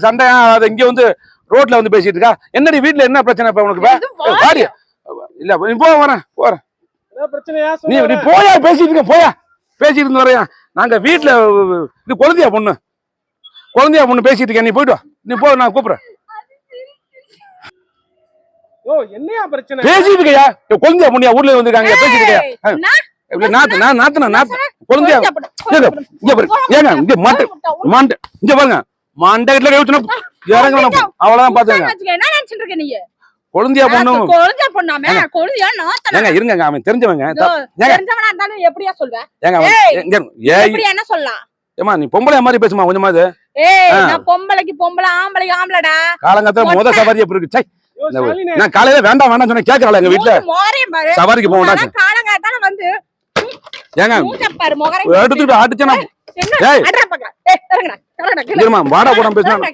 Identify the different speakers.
Speaker 1: சண்டை அது இங்க வந்து ரோட்ல வந்து பேசிட்டு இருக்கா. என்னடி வீட்டுல என்ன பிரச்சனை இப்ப உனக்கு? வாடி இல்ல நீ வரேன் நீ போயா பேசிட்டு இருக்க போயா பேசிட்டு இருந்து வரையா. நாங்க வீட்டுல இது குழந்தையா பொண்ணு பேசிட்டு இருக்கேன். நீ போயிட்டு வா. நீ போ, நான் கூப்பிடுறேன்.
Speaker 2: என்னையா பிரச்சனை?
Speaker 1: பேசிட்டு இருக்கையா குழந்தையா பொண்ணியா ஊர்ல வந்துருக்காங்க பேசிட்டு இருக்கையா. குழந்தையா ஏங்க இங்க மாண்டு இங்க பாருங்க மாண்டல இறங்கணும் அவ்வளவுதான் பாத்துங்க. குழந்தையா பொண்ணு ஏங்க இருங்க அவன் தெரிஞ்சவங்க
Speaker 3: எப்படியா சொல்வேன்? என்ன சொல்லலாம்?
Speaker 1: ஏமா நீ பொம்பளை மாதிரி பேசுமா கொஞ்சமாவது.
Speaker 3: பொம்பளைக்கு பொம்பளை ஆம்பளைக்கு ஆம்பளடா.
Speaker 1: காலங்கத்துல முத சவாரி எப்படி இருக்கு? நான் காலையில வேண்டாம் வேண்டாம் சொன்ன கேட்கறாள் எங்க வீட்டுல சவாரிக்கு போக மாட்டாங்க.
Speaker 3: காலங்காத்தால வந்து
Speaker 1: ஏங்க எடுத்துட்டு அடிச்சா வாடா கூட பேசுனா